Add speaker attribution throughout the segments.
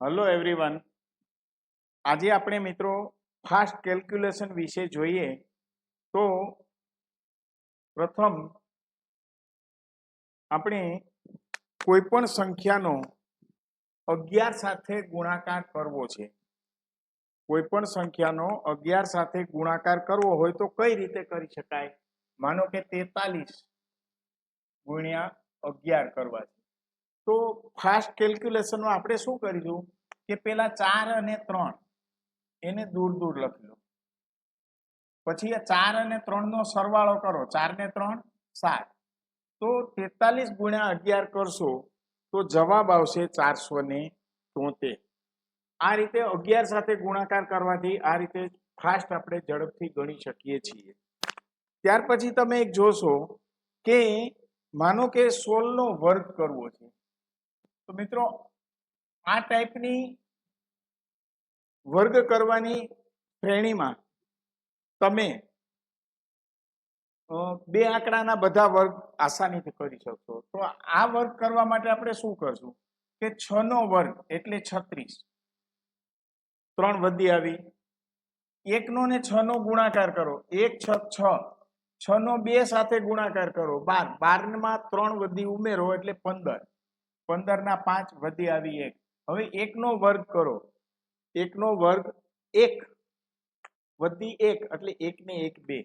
Speaker 1: Hello everyone, આજે આપણે મિત્રો ફાસ્ટ કેલ્ક્યુલેશન વિશે જોઈએ તો પ્રથમ આપણે કોઈ પણ સંખ્યાનો 11 સાથે ગુણાકાર કરવો છે. કોઈ પણ સંખ્યાનો 11 સાથે ગુણાકાર કરવો હોય તો કઈ રીતે કરી શકાય? માનો કે 43 ગુણ્યા 11 કરવા છે. તો ફાસ્ટ કેલ્ક્યુલેશનમાં આપણે શું કરીશું કે પેલા 4 અને 3 એને દૂર દૂર લખી લો. પછી આ 4 અને 3 નો સરવાળો કરો. 4 ને 3 7. તો 43 ગુણ્યા 11 કરશો તો જવાબ આવશે 473. આ રીતે 11 સાથે ગુણાકાર કરવાથી આ રીતે ફાસ્ટ આપણે ઝડપથી ગણી શકીએ છીએ. ત્યાર પછી તમે એક જોશો કે માનો કે 16 નો વર્ગ કરવો છે. તો મિત્રો આ ટાઈપની વર્ગ કરવાની શ્રેણીમાં તમે બે આંકડાના બધા વર્ગ આસાનીથી કરી શકશો. તો આ વર્ગ કરવા માટે આપણે શું કરશું કે 6 નો વર્ગ એટલે 36. 3 વધી આવી. 1 નો ને 6 નો ગુણાકાર કરો. 1 6 6. 6 નો 2 સાથે ગુણાકાર કરો 12. 12 માં 3 વધી ઉમેરો એટલે 15. 15 ના 5 વધી આવી 1. હવે 1 નો વર્ગ કરો. 1 નો વર્ગ 1 વધી 1 એટલે 1 ને 1 2.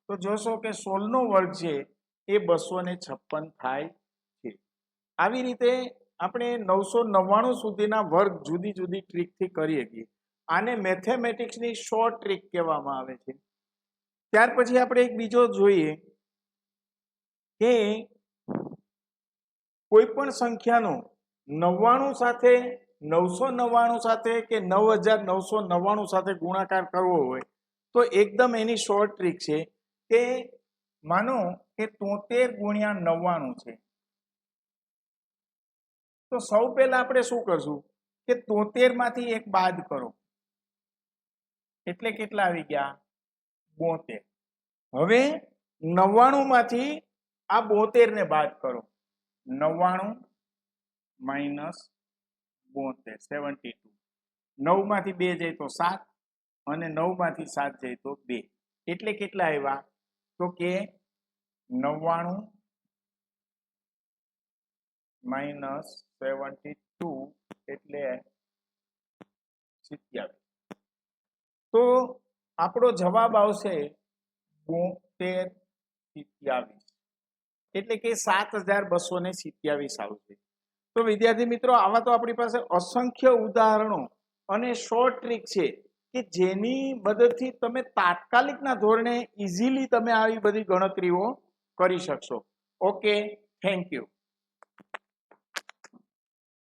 Speaker 1: તો જોશો કે 16 નો વર્ગ છે એ 256 થાય છે. આવી રીતે આપણે 999 સુધીના વર્ગ જુદી જુદી ટ્રીકથી કરીએ છીએ. આને મેથેમેટિક્સની શોર્ટ ટ્રીક કહેવામાં આવે છે. ત્યાર પછી આપણે એક બીજો જોઈએ કે કોઈ પણ સંખ્યાનો 99 સાથે 999 સાથે કે 9999 સાથે ગુણાકાર કરવો હોય તો એકદમ એની શોર્ટ ટ્રીક છે કે માનો કે 73 ગુણ્યા 99 છે. તો સૌ પહેલા આપણે શું કરશું કે 73 માંથી એક બાદ કરો એટલે કેટલા આવી ગયા 72. હવે 99 માંથી આ 72 ને બાદ કરો. 99 માઇનસ 72 72. 9 માંથી 2 જાય તો 7 અને 9 માંથી 7 જાય તો 2 એટલે કેટલા આવ્યા તો કે 99 માઇનસ 72 એટલે 27. તો આપણો જવાબ આવશે 7227 એટલે કે 7227 આવશે. તો વિદ્યાર્થી મિત્રો, આવા તો આપણી પાસે અસંખ્ય ઉદાહરણો અને શોર્ટ ટ્રીક છે કે જેની મદદથી તમે તાત્કાલિકના ધોરણે ઇઝીલી તમે આવી બધી ગણતરીઓ કરી શકશો. Okay, thank you.